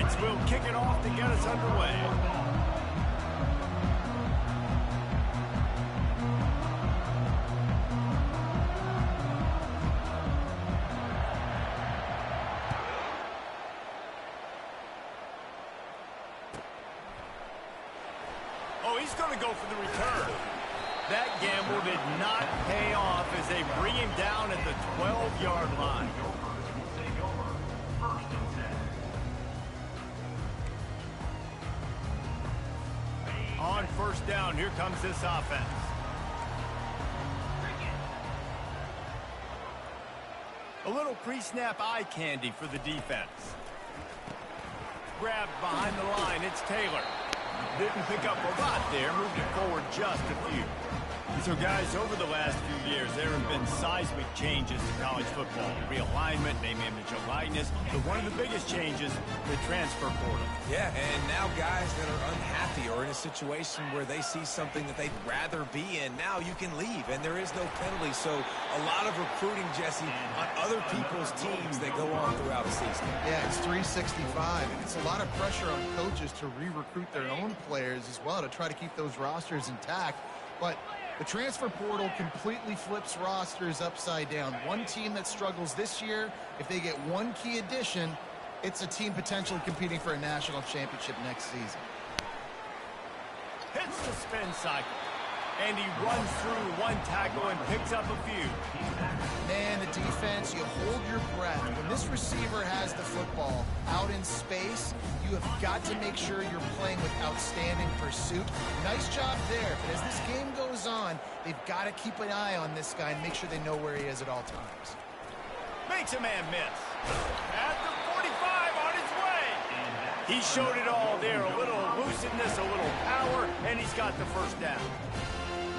Defense will kick it off to get us underway. Oh, he's going to go for the return. That gamble did not pay off as they bring him down at the 12-yard line. On first down, here comes this offense. A little pre-snap eye candy for the defense. Grabbed behind the line, it's Taylor. Didn't pick up a lot there, moved it forward just a few. So, guys, over the last few years, there have been seismic changes to college football. Realignment, name, image, and likeness. But one of the biggest changes, the transfer portal. Yeah, and now guys that are unhappy or in a situation where they see something that they'd rather be in, now you can leave, and there is no penalty. So a lot of recruiting, Jesse, on other people's teams that go on throughout a season. Yeah, it's 365, and it's a lot of pressure on coaches to re-recruit their own players as well to try to keep those rosters intact. But the transfer portal completely flips rosters upside down. One team that struggles this year, if they get one key addition, it's a team potentially competing for a national championship next season. Hits the spin cycle. And he runs through one tackle and picks up a few. Man, the defense, you hold your breath. When this receiver has the football out in space, you have got to make sure you're playing with outstanding pursuit. Nice job there, but as this game goes on, they've got to keep an eye on this guy and make sure they know where he is at all times. Makes a man miss. At the 45, on his way. He showed it all there. A little elusiveness, a little power, and he's got the first down.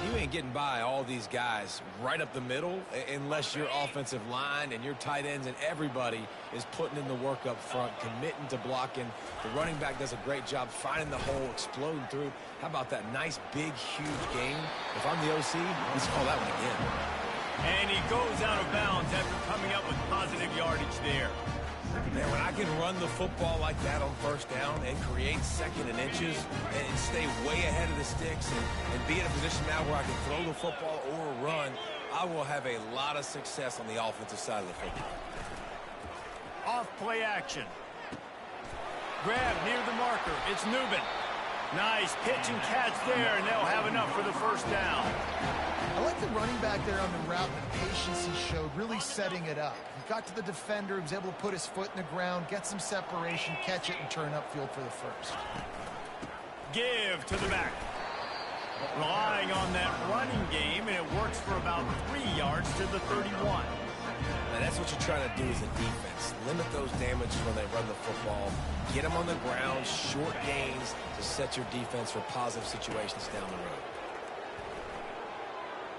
You ain't getting by all these guys right up the middle unless your offensive line and your tight ends and everybody is putting in the work up front, committing to blocking. The running back does a great job finding the hole, exploding through. How about that nice, big, huge gain? If I'm the OC, let's call that one again. And he goes out of bounds after coming up with positive yardage there. Man, when I can run the football like that on first down and create second and inches and stay way ahead of the sticks and be in a position now where I can throw the football or run, I will have a lot of success on the offensive side of the football. Off play action. Grab near the marker. It's Nubin. Nice pitch and catch there, and they'll have enough for the first down. I like the running back there on the route and the patience he showed, really setting it up. He got to the defender, he was able to put his foot in the ground, get some separation, catch it, and turn upfield for the first. Give to the back. Relying on that running game, and it works for about 3 yards to the 31. And that's what you're trying to do as a defense. Limit those damages when they run the football. Get them on the ground, short gains to set your defense for positive situations down the road.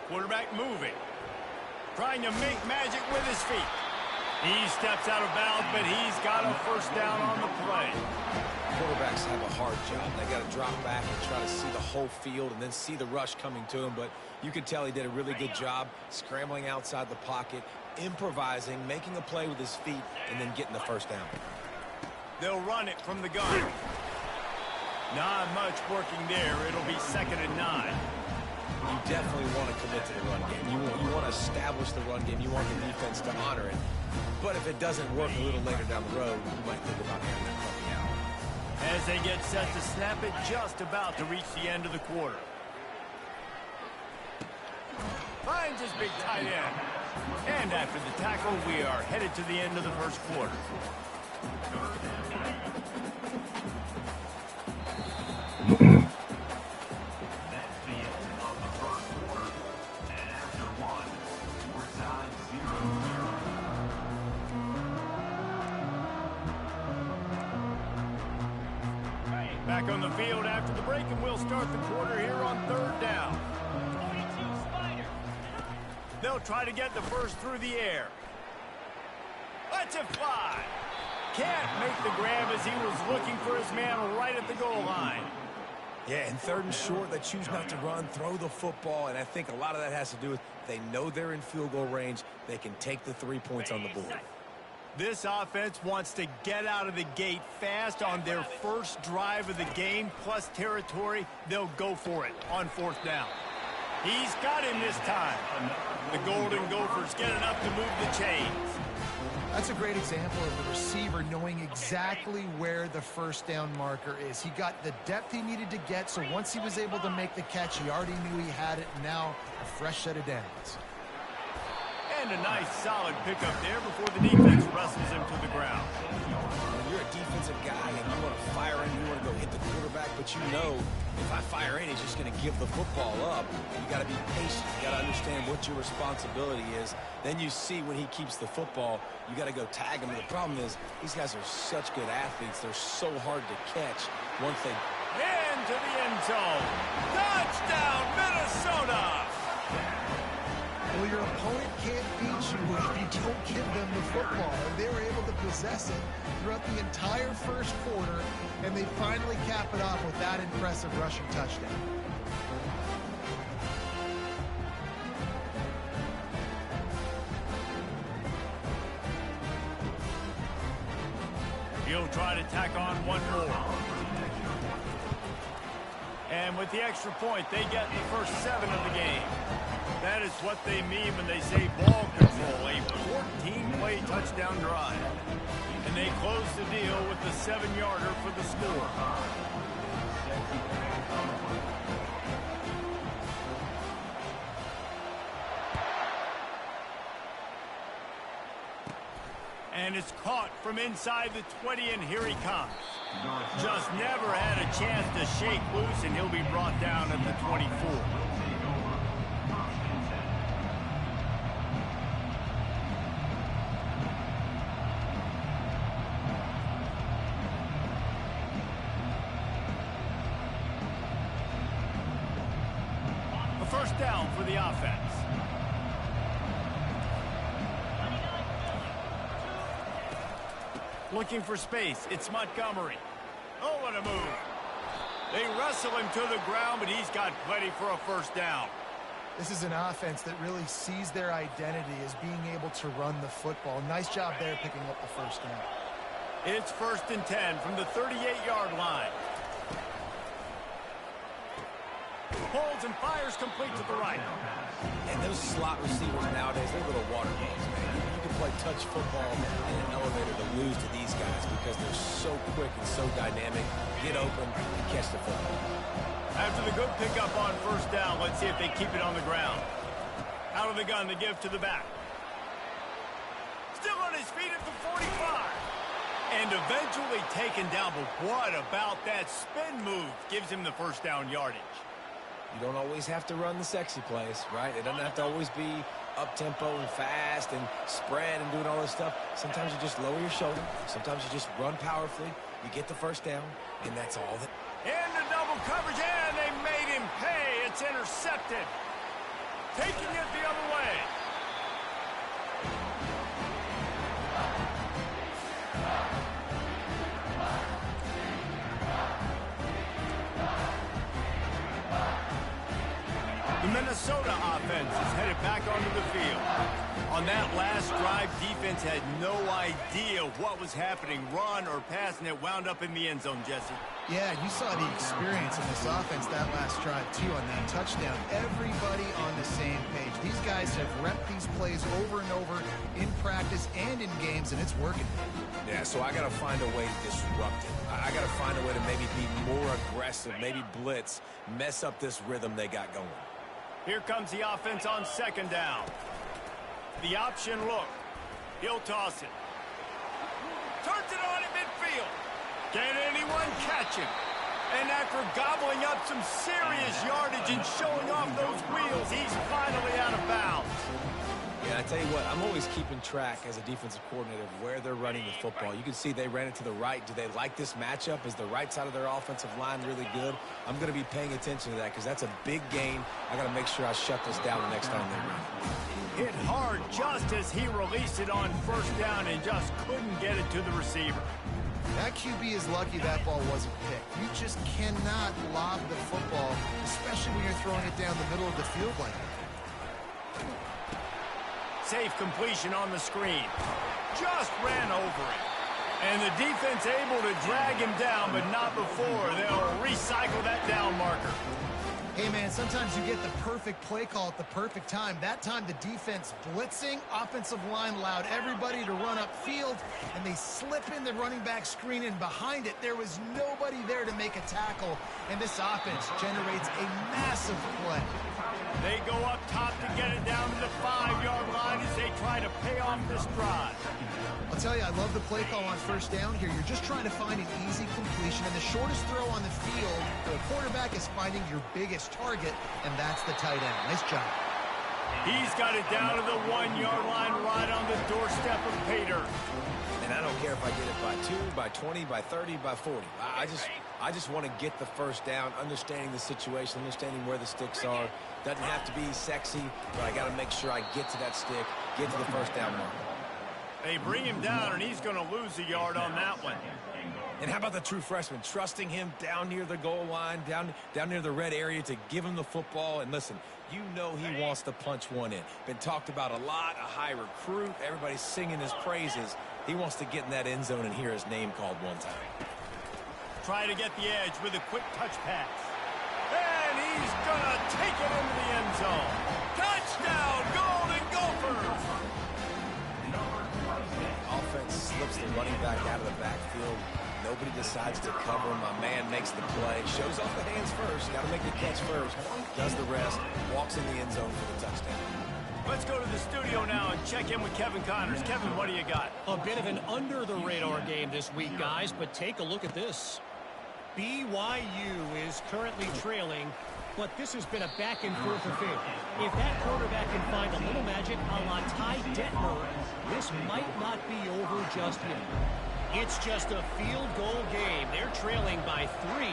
Quarterback moving. Trying to make magic with his feet. He steps out of bounds, but he's got a first down on the play. Quarterbacks have a hard job. They got to drop back and try to see the whole field and then see the rush coming to him. But you can tell he did a really good job scrambling outside the pocket, improvising, making a play with his feet, and then getting the first down. They'll run it from the gun. Not much working there. It'll be 2nd and 9. You definitely want to commit to the run game. You want to establish the run game. You want the defense to honor it. But if it doesn't work a little later down the road, you might think about airing that puppy out. As they get set to snap it, just about to reach the end of the quarter. Finds his big tight end. And after the tackle, we are headed to the end of the first quarter. Back on the field after the break, and we'll start the quarter here on 3rd down. 22 Spider. They'll try to get the first through the air. Let's it fly. Can't make the grab as he was looking for his man right at the goal line. Yeah, and 3rd and short, they choose not to run, throw the football, and I think a lot of that has to do with they know they're in field goal range. They can take the 3 points on the board. This offense wants to get out of the gate fast on their first drive of the game, plus territory. They'll go for it on 4th down. He's got him this time. The Golden Gophers get enough to move the chains. That's a great example of the receiver knowing exactly where the first down marker is. He got the depth he needed to get, so once he was able to make the catch, he already knew he had it. Now, a fresh set of downs. And a nice solid pickup there before the defense wrestles him to the ground. When you're a defensive guy and you want to fire in, you want to go hit the quarterback, but you know if I fire in, he's just going to give the football up. You got to be patient. You got to understand what your responsibility is. Then you see when he keeps the football, you got to go tag him. And the problem is these guys are such good athletes. They're so hard to catch once they... Into the end zone. Touchdown, Minnesota! Well, your opponent can't beat you if you don't give them the football. And they were able to possess it throughout the entire first quarter, and they finally cap it off with that impressive rushing touchdown. He'll try to tack on one more. And with the extra point, they get the first 7 of the game. That is what they mean when they say ball control, a 14-play touchdown drive. And they close the deal with the 7-yarder for the score. And it's caught from inside the 20, and here he comes. Just never had a chance to shake loose, and he'll be brought down at the 24. A first down for the offense. Looking for space. It's Montgomery. Oh, what a move. They wrestle him to the ground, but he's got plenty for a first down. This is an offense that really sees their identity as being able to run the football. Nice job there picking up the first down. It's 1st and 10 from the 38-yard line. Holds and fires complete to the right. And those slot receivers nowadays, they're little water balls, man. You can play touch football in an elevator to lose to these guys because they're so quick and so dynamic. Get open and catch the football. After the good pickup on first down, let's see if they keep it on the ground. Out of the gun to give to the back. Still on his feet at the 45. And eventually taken down, but what about that spin move? Gives him the first down yardage. You don't always have to run the sexy plays, right? It doesn't have to always be up-tempo and fast and spread and doing all this stuff. Sometimes you just lower your shoulder. Sometimes you just run powerfully. You get the first down, and that's all that... Into double coverage, and they made him pay. It's intercepted. Taking it the other way. The Minnesota offense is headed back onto the field. On that last drive, defense had no idea what was happening, run or pass, and it wound up in the end zone, Jesse. Yeah, you saw the experience in this offense that last drive, too, on that touchdown. Everybody on the same page. These guys have repped these plays over and over in practice and in games, and it's working. Yeah, so I got to find a way to disrupt it. I got to find a way to maybe be more aggressive, maybe blitz, mess up this rhythm they got going. Here comes the offense on second down. The option look. He'll toss it. Turns it on in midfield. Can anyone catch him? And after gobbling up some serious yardage and showing off those wheels, he's finally out of bounds. Yeah, I tell you what, I'm always keeping track as a defensive coordinator of where they're running the football. You can see they ran it to the right. Do they like this matchup? Is the right side of their offensive line really good? I'm going to be paying attention to that because that's a big gain. I got to make sure I shut this down the next time they run. Hit hard just as he released it on first down and just couldn't get it to the receiver. That QB is lucky that ball wasn't picked. You just cannot lob the football, especially when you're throwing it down the middle of the field like that. Safe completion on the screen. Just ran over him. And the defense able to drag him down, but not before they'll recycle that down marker. Hey, man, sometimes you get the perfect play call at the perfect time. That time, the defense blitzing, offensive line allowed everybody to run upfield, and they slip in the running back screen, and behind it, there was nobody there to make a tackle, and this offense generates a massive play. They go up top to get it down to the 5-yard line as they try to pay off this drive. I'll tell you, I love the play call on first down here. You're just trying to find an easy completion, and the shortest throw on the field, the quarterback is finding your biggest target, and that's the tight end. Nice job. He's got it down to the 1-yard line right on the doorstep of pay dirt. And I don't care if I get it by 2, by 20, by 30, by 40. I just want to get the first down, understanding the situation, understanding where the sticks are. Doesn't have to be sexy, but I got to make sure I get to that stick, get to the first down mark. They bring him down, and he's going to lose a yard on that one. And how about the true freshman, trusting him down near the goal line, down near the red area to give him the football. And listen, you know he wants to punch one in. Been talked about a lot, a high recruit. Everybody's singing his praises. He wants to get in that end zone and hear his name called one time. Try to get the edge with a quick touch pass. And he's going to take it into the end zone. Touchdown, Golden Gophers! Offense slips the running back out of the backfield. Nobody decides to cover him. My man makes the play. Shows off the hands first. Got to make the catch first. Does the rest. Walks in the end zone for the touchdown. Let's go to the studio now and check in with Kevin Connors. Kevin, what do you got? A bit of an under-the-radar game this week, guys, but take a look at this. BYU is currently trailing, but this has been a back-and-forth affair. If that quarterback can find a little magic a la Ty Detmer, this might not be over just yet. It's just a field goal game. They're trailing by 3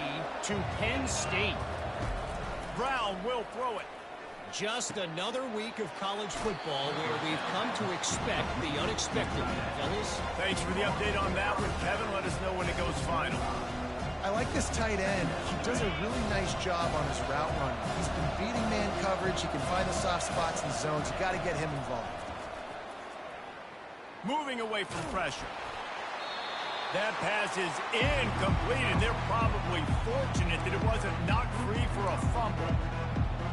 to Penn State. Brown will throw it. Just another week of college football where we've come to expect the unexpected, fellas. Thanks for the update on that one, Kevin. Let us know when it goes final. I like this tight end. He does a really nice job on his route run. He's been beating man coverage. He can find the soft spots in zones. You got to get him involved. Moving away from pressure. That pass is incomplete, and they're probably fortunate that it wasn't knocked free for a fumble.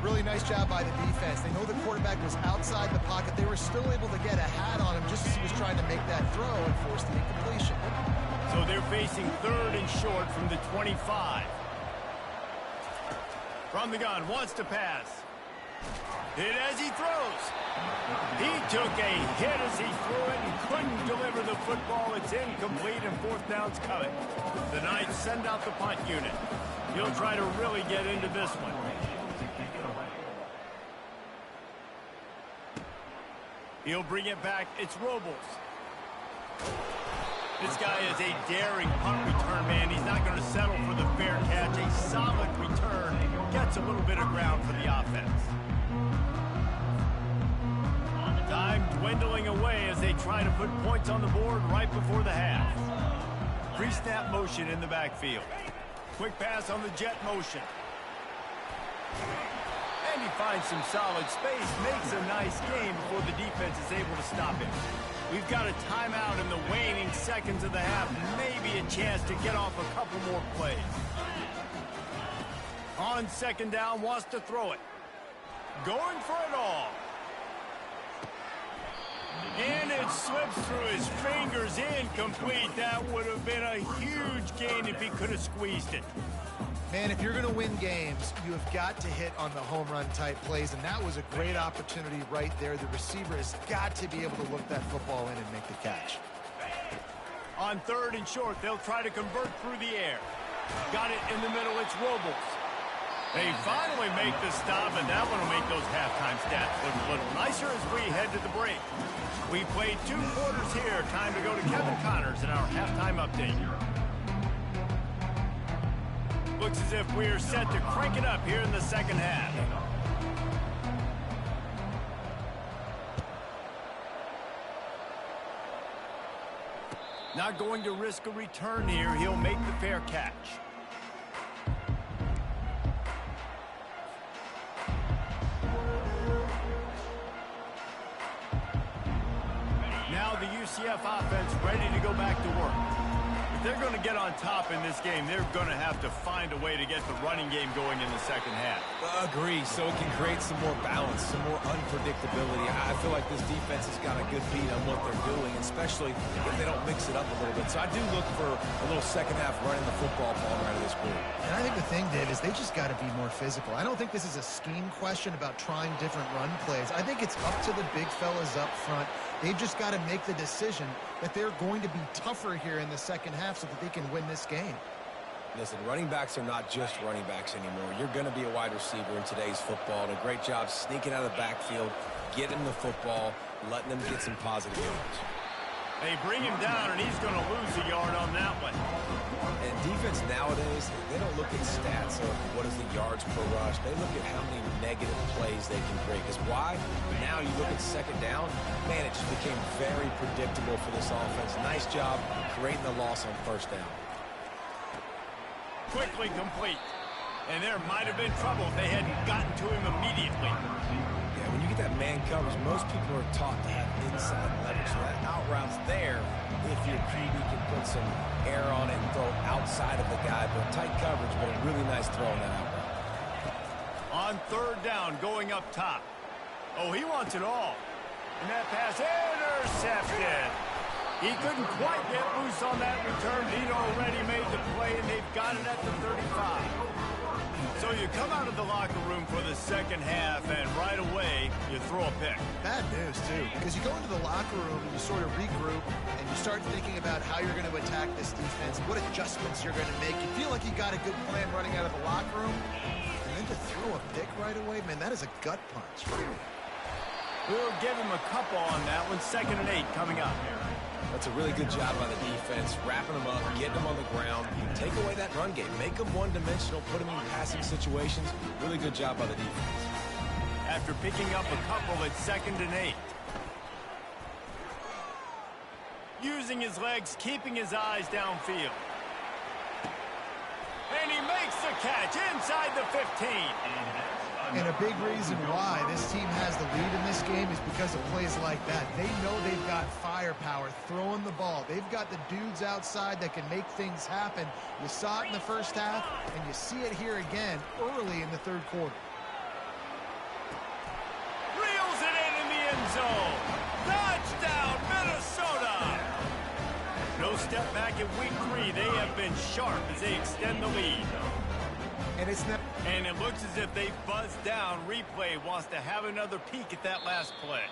Really nice job by the defense. They know the quarterback was outside the pocket. They were still able to get a hat on him just as he was trying to make that throw and force the incompletion. So they're facing 3rd and short from the 25. From the gun, wants to pass. Hit as he throws. He took a hit as he threw it and couldn't deliver the football. It's incomplete and 4th down's coming. The Knights send out the punt unit. He'll try to really get into this one. He'll bring it back. It's Robles. This guy is a daring punt return man. He's not going to settle for the fair catch. A solid return. Gets a little bit of ground for the offense. Time dwindling away as they try to put points on the board right before the half. Pre-snap motion in the backfield. Quick pass on the jet motion. And he finds some solid space, makes a nice game before the defense is able to stop him. We've got a timeout in the waning seconds of the half, maybe a chance to get off a couple more plays. On 2nd down, wants to throw it. Going for it all. And it slips through his fingers, incomplete. That would have been a huge gain if he could have squeezed it. Man, if you're going to win games, you have got to hit on the home run type plays, and that was a great opportunity right there. The receiver has got to be able to look that football in and make the catch. On 3rd and short, they'll try to convert through the air. Got it in the middle, it's Robles. They finally make the stop, and that one will make those halftime stats look a little nicer as we head to the break. We played 2 quarters here. Time to go to Kevin Connors in our halftime update. Looks as if we're set to crank it up here in the 2nd half. Not going to risk a return here. He'll make the fair catch. Now the UCF offense ready to go back to work. If they're going to get on top in this game, they're going to have to find a way to get the running game going in the second half. Agree, so it can create some more balance, some more unpredictability. I feel like this defense has got a good beat on what they're doing, especially if they don't mix it up a little bit. So I do look for a little second half running the football ball out of this group. And I think the thing, Dave, is they just got to be more physical. I don't think this is a scheme question about trying different run plays. I think it's up to the big fellas up front. They've just got to make the decision that they're going to be tougher here in the second half so that they can win this game. Listen, running backs are not just running backs anymore. You're going to be a wide receiver in today's football. And a great job sneaking out of the backfield, getting the football, letting them get some positive yards. They bring him down, and he's going to lose a yard on that one. And defense nowadays, they don't look at stats of what is the yards per rush. They look at how many negative plays they can create. Because why? Now you look at second down, man, it just became very predictable for this offense. Nice job creating the loss on first down. Quickly complete. And there might have been trouble if they hadn't gotten to him immediately. Yeah, when you get that man coverage, most people are taught to have inside leverage. So that out route's there if your QB can put some air on it and throw outside of the guy. But tight coverage, but a really nice throw on that out route. On third down, going up top. Oh, he wants it all. And that pass intercepted. He couldn't quite get loose on that return. He'd already made the play, and they've got it at the 35. So you come out of the locker room for the second half, and right away, you throw a pick. Bad news, too, because you go into the locker room and you sort of regroup, and you start thinking about how you're going to attack this defense, what adjustments you're going to make. You feel like you got a good plan running out of the locker room, and then to throw a pick right away, man, that is a gut punch. We'll give him a couple on that one. 2nd and 8 coming up. That's a really good job by the defense, wrapping them up, getting them on the ground, take away that run game, make them one-dimensional, put them in passing situations. Really good job by the defense. After picking up a couple at 2nd and 8. Using his legs, keeping his eyes downfield. And he makes the catch inside the 15. And a big reason why this team has the lead in this game is because of plays like that. They know they've got firepower throwing the ball. They've got the dudes outside that can make things happen. You saw it in the first half, and you see it here again early in the third quarter. Reels it in the end zone. Touchdown, Minnesota. No step back in week 3. They have been sharp as they extend the lead. And it looks as if they buzzed down. Replay wants to have another peek at that last play.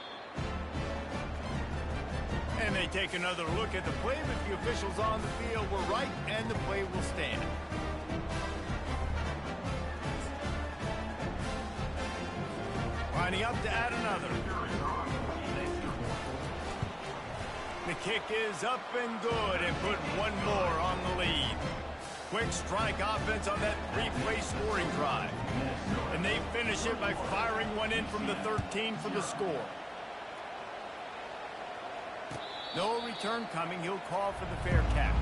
And they take another look at the play, but the officials on the field were right, and the play will stand. Lining up to add another. The kick is up and good, and put one more on the lead. Quick strike offense on that 3-play scoring drive. And they finish it by firing one in from the 13 for the score. No return coming. He'll call for the fair catch.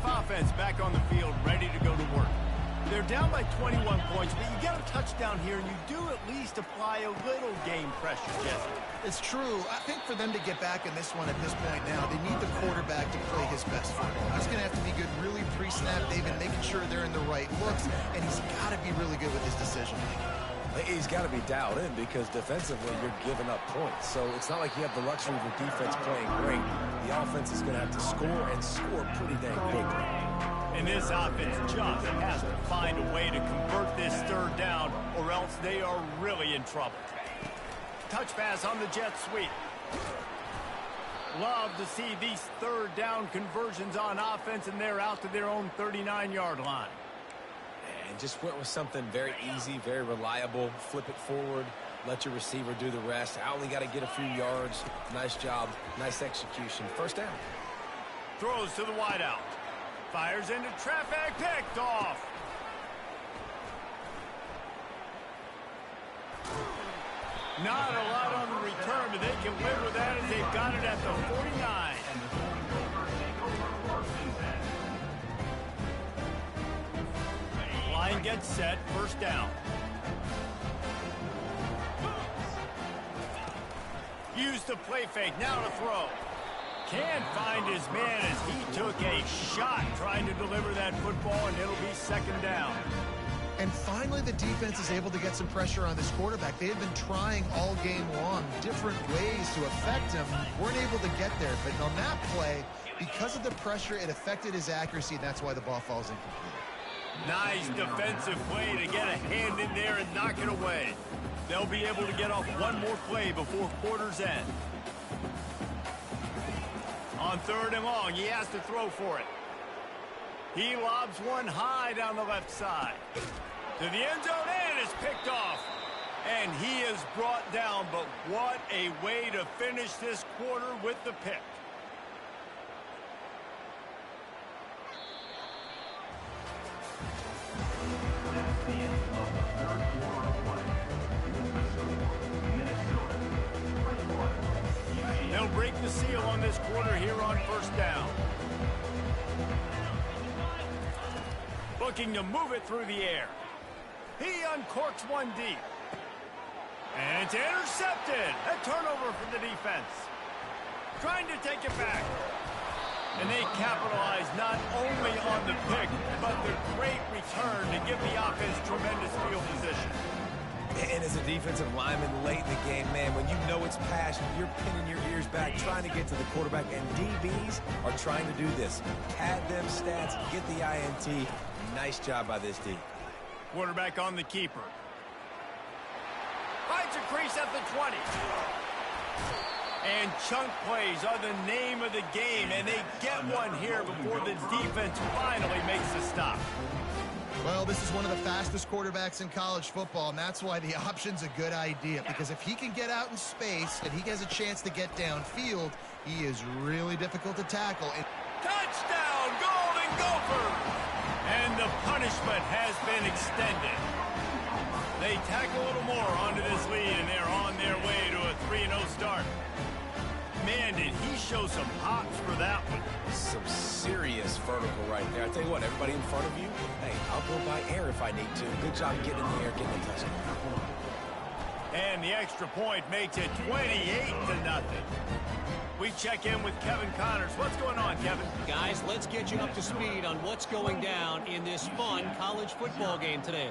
Offense back on the field, ready to go to work. They're down by 21 points, but you get a touchdown here, and you do at least apply a little game pressure, Jesse. It's true. I think for them to get back in this one at this point now, they need the quarterback to play his best football. He's going to have to be good really pre-snap, David, making sure they're in the right looks, and he's got to be really good with his decision making. He's got to be dialed in because defensively you're giving up points. So it's not like you have the luxury of the defense playing great. The offense is going to have to score and score pretty dang quickly. And this offense just has to find a way to convert this third down, or else they are really in trouble. Touch pass on the jet sweep. Love to see these third down conversions on offense, and they're out to their own 39-yard line. And just went with something very easy, very reliable. Flip it forward, let your receiver do the rest. I only got to get a few yards. Nice job, nice execution. First down. Throws to the wideout. Fires into traffic, picked off. Not a lot on the return, but they can live with that as they've got it at the 49. Line gets set, first down. Use the play fake, now to throw. Can't find his man as he took a shot trying to deliver that football, and it'll be second down. And finally, the defense is able to get some pressure on this quarterback. They had been trying all game long different ways to affect him. Weren't able to get there. But on that play, because of the pressure, it affected his accuracy, and that's why the ball falls incomplete. Nice defensive play to get a hand in there and knock it away. They'll be able to get off one more play before quarter's end. On third and long, he has to throw for it. He lobs one high down the left side. To the end zone, and it's picked off. And he is brought down, but what a way to finish this quarter with the pick. They'll break the seal on this quarter here on first down. Looking to move it through the air. He uncorks one deep. And it's intercepted. A turnover for the defense. Trying to take it back. And they capitalize not only on the pick, but the great return to give the offense tremendous field position. And as a defensive lineman late in the game, man, when you know it's passion, you're pinning your ears back, trying to get to the quarterback, and DBs are trying to do this. Pad them stats, get the INT. Nice job by this D. Quarterback on the keeper. Finds a crease at the 20. And chunk plays are the name of the game, and they get one here before the defense finally makes the stop. Well, this is one of the fastest quarterbacks in college football, and that's why the option's a good idea. Because if he can get out in space and he has a chance to get downfield, he is really difficult to tackle. Touchdown, Golden Gophers! And the punishment has been extended. They tack a little more onto this lead, and they're on their way to a 3-0 start. Man, did he show some hops for that one. Some serious vertical right there. I tell you what, everybody in front of you, hey, I'll go by air if I need to. Good job getting in the air, getting a touchdown. And the extra point makes it 28-0. We check in with Kevin Connors. What's going on, Kevin? Guys, let's get you up to speed on what's going down in this fun college football game today.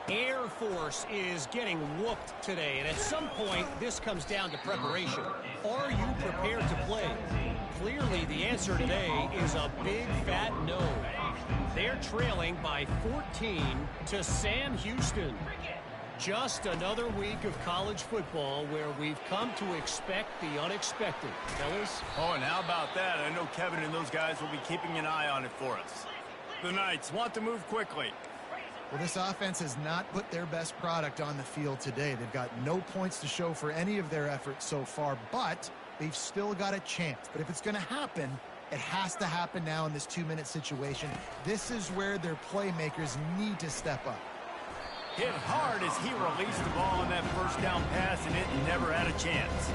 Air Force is getting whooped today, and at some point, this comes down to preparation. Are you prepared to play? Clearly, the answer today is a big, fat no. They're trailing by 14 to Sam Houston. Just another week of college football where we've come to expect the unexpected. Fellas? Oh, and how about that? I know Kevin and those guys will be keeping an eye on it for us. The Knights want to move quickly. Well, this offense has not put their best product on the field today. They've got no points to show for any of their efforts so far, but they've still got a chance. But if it's going to happen, it has to happen now in this 2-minute situation. This is where their playmakers need to step up. Hit hard as he released the ball on that first down pass, and it never had a chance.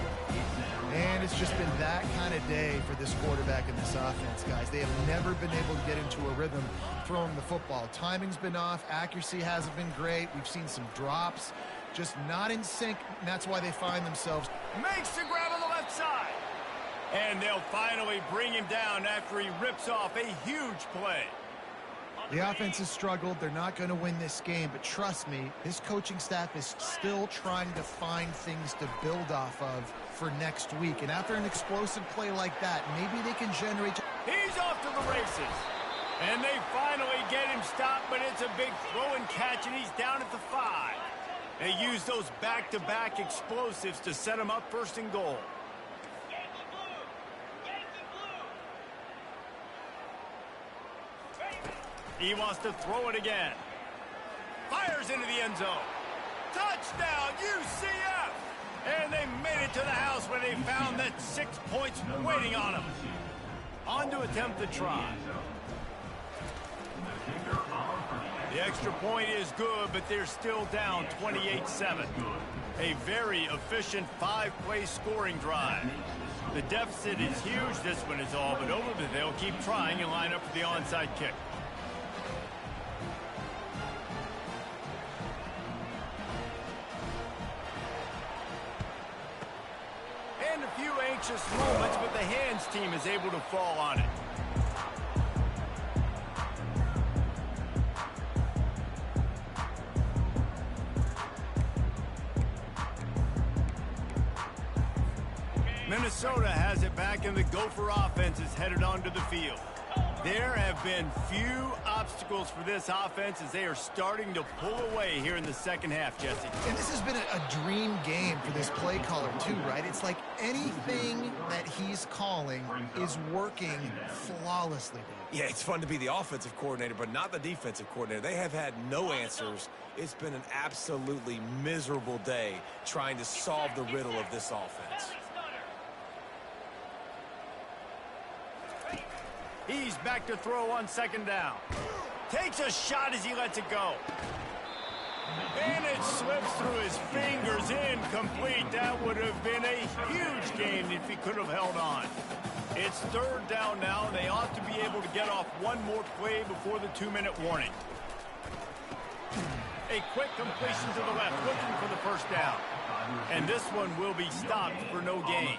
And it's just been that kind of day for this quarterback and this offense, guys. They have never been able to get into a rhythm throwing the football. Timing's been off. Accuracy hasn't been great. We've seen some drops. Just not in sync, and that's why they find themselves. Makes the grab on the left side. And they'll finally bring him down after he rips off a huge play. The offense has struggled. They're not going to win this game, but trust me, this coaching staff is still trying to find things to build off of for next week. And after an explosive play like that, maybe they can generate. He's off to the races. And they finally get him stopped, but it's a big throw and catch, and he's down at the 5. They use those back-to-back explosives to set him up first and goal. He wants to throw it again. Fires into the end zone. Touchdown, UCF! And they made it to the house where they found that 6 points waiting on them. On to attempt the try. The extra point is good, but they're still down 28-7. A very efficient 5-play scoring drive. The deficit is huge. This one is all but over, but they'll keep trying and line up for the onside kick. And a few anxious moments, but the hands team is able to fall on it. Minnesota has it back, and the Gopher offense is headed onto the field. There have been few obstacles for this offense as they are starting to pull away here in the second half, Jesse. And this has been a dream game for this play caller, too, right? It's like anything that he's calling is working flawlessly. Yeah, it's fun to be the offensive coordinator, but not the defensive coordinator. They have had no answers. It's been an absolutely miserable day trying to solve the riddle of this offense. He's back to throw on second down. Takes a shot as he lets it go. And it slips through his fingers, incomplete. That would have been a huge gain if he could have held on. It's third down now, and they ought to be able to get off one more play before the 2-minute warning. A quick completion to the left, looking for the first down. And this one will be stopped for no gain.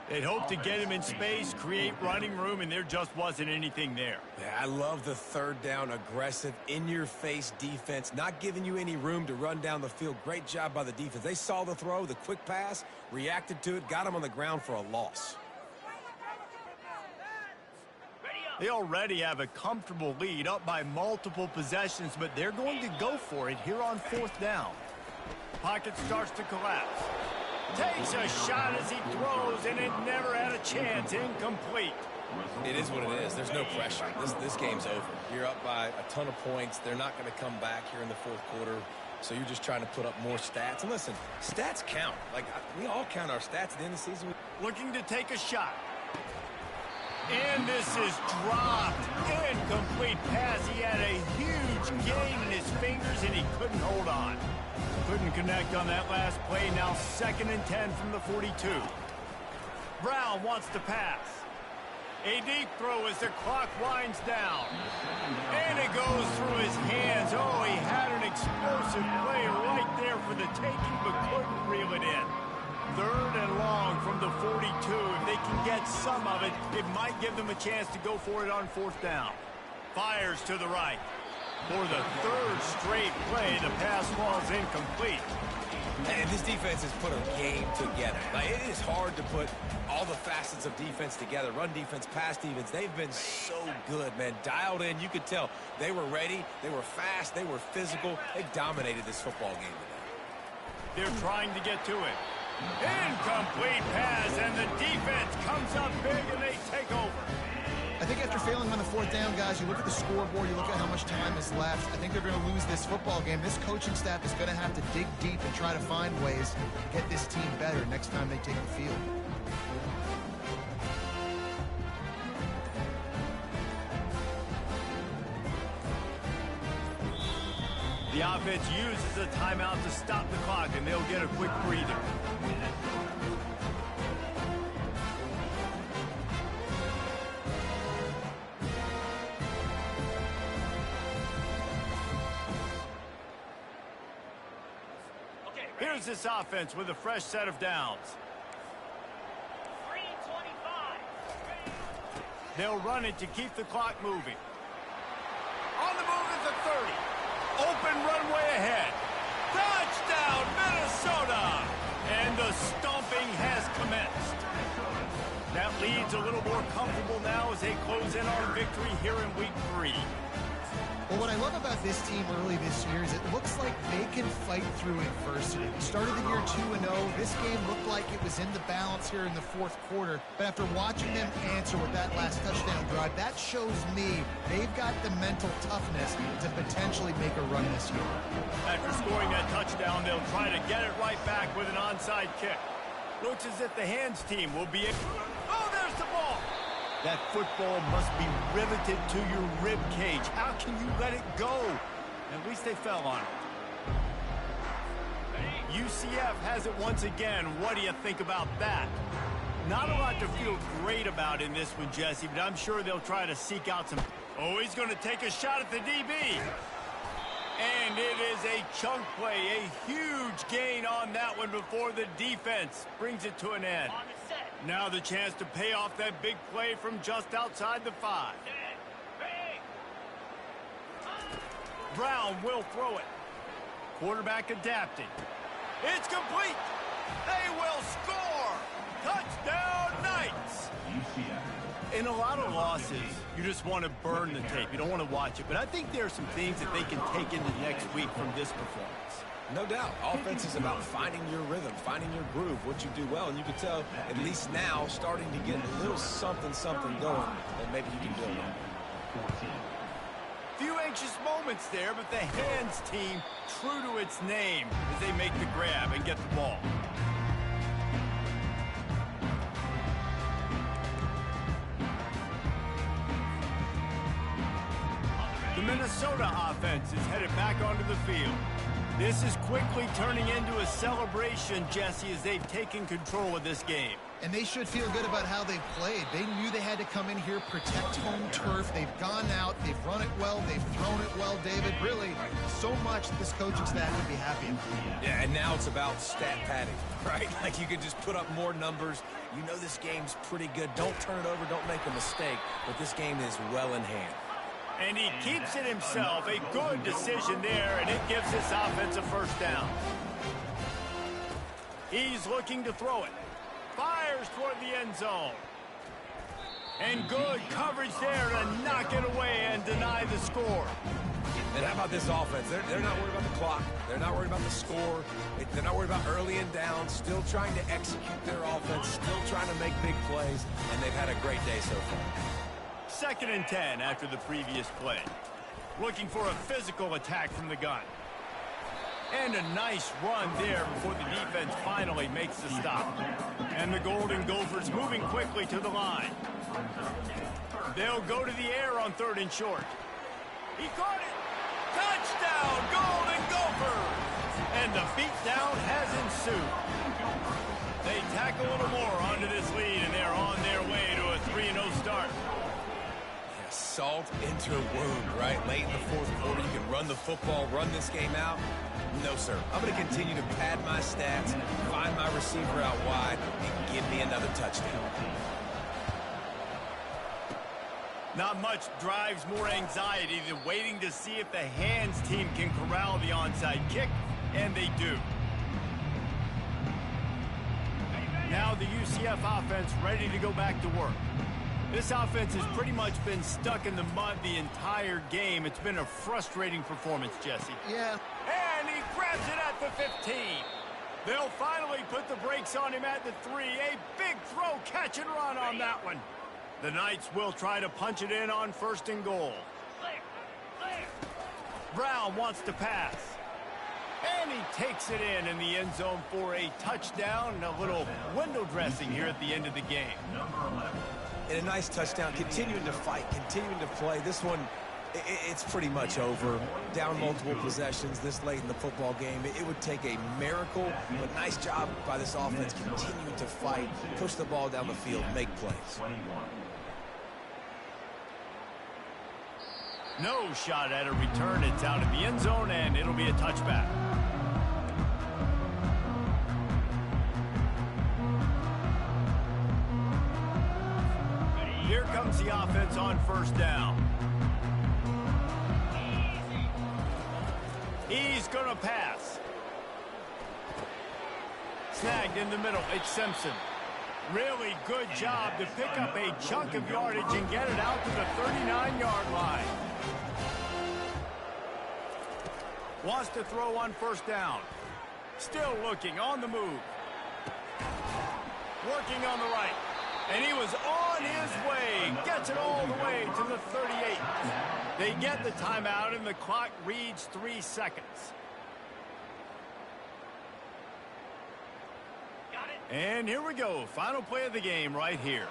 They'd hope to get him in space, create running room, and there just wasn't anything there. Yeah, I love the third down, aggressive, in-your-face defense, not giving you any room to run down the field. Great job by the defense. They saw the throw, the quick pass, reacted to it, got him on the ground for a loss. They already have a comfortable lead, up by multiple possessions, but they're going to go for it here on fourth down. Pocket starts to collapse. Takes a shot as he throws, and it never had a chance. Incomplete. It is what it is. There's no pressure. This game's over. You're up by a ton of points. They're not going to come back here in the fourth quarter, so you're just trying to put up more stats. And listen, stats count. Like, we all count our stats at the end of the season. Looking to take a shot. And this is dropped. Incomplete pass. He had a huge gain in his fingers, and he couldn't hold on. Couldn't connect on that last play. Now 2nd and 10 from the 42. Brown wants to pass. A deep throw as the clock winds down. And it goes through his hands. Oh, he had an explosive play right there for the taking, but couldn't reel it in. 3rd and long from the 42. If they can get some of it, it might give them a chance to go for it on fourth down. Fires to the right. For the 3rd straight play, the pass falls incomplete. And this defense has put a game together. Like, it is hard to put all the facets of defense together. Run defense, pass defense. They've been so good, man. Dialed in. You could tell they were ready. They were fast. They were physical. They dominated this football game today. They're trying to get to it. Incomplete pass, and the defense comes up big, and they take over. I think after failing on the fourth down, guys, you look at the scoreboard, you look at how much time is left. I think they're going to lose this football game. This coaching staff is going to have to dig deep and try to find ways to get this team better next time they take the field. The offense uses a timeout to stop the clock, and they'll get a quick breather. Here's this offense with a fresh set of downs. 3:25. They'll run it to keep the clock moving. On the move is the 30. Open runway ahead. Touchdown, Minnesota! And the stomping has commenced. That lead's a little more comfortable now as they close in on victory here in week 3. Well, what I love about this team early this year is it looks like they can fight through adversity. They started the year 2-0. This game looked like it was in the balance here in the fourth quarter. But after watching them answer with that last touchdown drive, that shows me they've got the mental toughness to potentially make a run this year. After scoring that touchdown, they'll try to get it right back with an onside kick. Looks as if the hands team will be able... Oh, there's the ball! That football must be riveted to your rib cage. How can you let it go? At least they fell on it. UCF has it once again. What do you think about that? Not a lot to feel great about in this one, Jesse, but I'm sure they'll try to seek out some... Oh, he's going to take a shot at the DB. And it is a chunk play, a huge gain on that one before the defense brings it to an end. On the set. Now the chance to pay off that big play from just outside the 5. Set. Ready. Brown will throw it. Quarterback adapting. It's complete. They will score. Touchdown, Knights. In a lot of losses, you just want to burn the tape. You don't want to watch it. But I think there are some things that they can take into next week from this performance. No doubt. Offense is about finding your rhythm, finding your groove, what you do well. And you can tell, at least now, starting to get a little something going that maybe you can build on. Few anxious moments there, but the hands team true to its name as they make the grab and get the ball. The Minnesota offense is headed back onto the field. This is quickly turning into a celebration, Jesse, as they've taken control of this game. And they should feel good about how they've played. They knew they had to come in here, protect home turf. They've gone out, they've run it well, they've thrown it well, David. Really, so much that this coaching staff can be happy about. Yeah, and now it's about stat padding, right? Like you can just put up more numbers. You know this game's pretty good. Don't turn it over, don't make a mistake. But this game is well in hand. And he keeps it himself. A good decision there, and it gives this offense a first down. He's looking to throw it. Fires toward the end zone. And good coverage there to knock it away and deny the score. And how about this offense? They're not worried about the clock. They're not worried about the score. They're not worried about early and down. Still trying to execute their offense. Still trying to make big plays. And they've had a great day so far. 2nd and 10 after the previous play. Looking for a physical attack from the gun. And a nice run there before the defense finally makes the stop. And the Golden Gophers moving quickly to the line. They'll go to the air on 3rd and short. He caught it. Touchdown, Golden Gophers! And the beatdown has ensued. They tack a little more onto this lead, and they're on their way to a 3-0 start. Salt into a wound, right? Late in the 4th quarter, you can run the football, run this game out. No, sir. I'm going to continue to pad my stats, find my receiver out wide, and give me another touchdown. Not much drives more anxiety than waiting to see if the hands team can corral the onside kick, and they do. Now the UCF offense ready to go back to work. This offense has pretty much been stuck in the mud the entire game. It's been a frustrating performance, Jesse. Yeah. And he grabs it at the 15. They'll finally put the brakes on him at the 3. A big throw, catch and run on that one. The Knights will try to punch it in on 1st and goal. Brown wants to pass. And he takes it in the end zone for a touchdown. A little window dressing here at the end of the game. And a nice touchdown, continuing to fight, continuing to play. This one, it's pretty much over. Down multiple possessions this late in the football game. It would take a miracle, but nice job by this offense continuing to fight, push the ball down the field, make plays. No shot at a return. It's out of the end zone, and it'll be a touchback. Here comes the offense on 1st down. He's going to pass. Snagged in the middle. It's Simpson. Really good job to pick up a chunk of yardage and get it out to the 39-yard line. Wants to throw on 1st down. Still looking on the move. Working on the right. And he was on his way. Gets it all the way to the 38. They get the timeout, and the clock reads 3 seconds. Got it. And here we go. Final play of the game right here.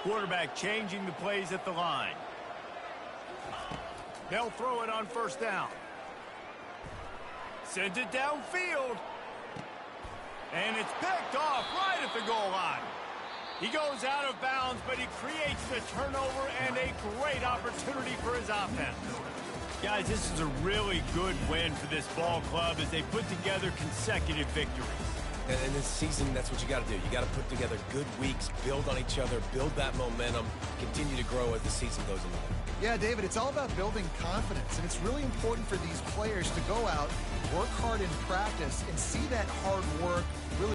Quarterback changing the plays at the line. They'll throw it on 1st down. Sends it downfield. And it's picked off right at the goal line. He goes out of bounds, but he creates the turnover and a great opportunity for his offense. Guys, this is a really good win for this ball club as they put together consecutive victories. And in this season, that's what you got to do. You got to put together good weeks, build on each other, build that momentum, continue to grow as the season goes along. Yeah, David, it's all about building confidence, and it's really important for these players to go out, work hard in practice, and see that hard work really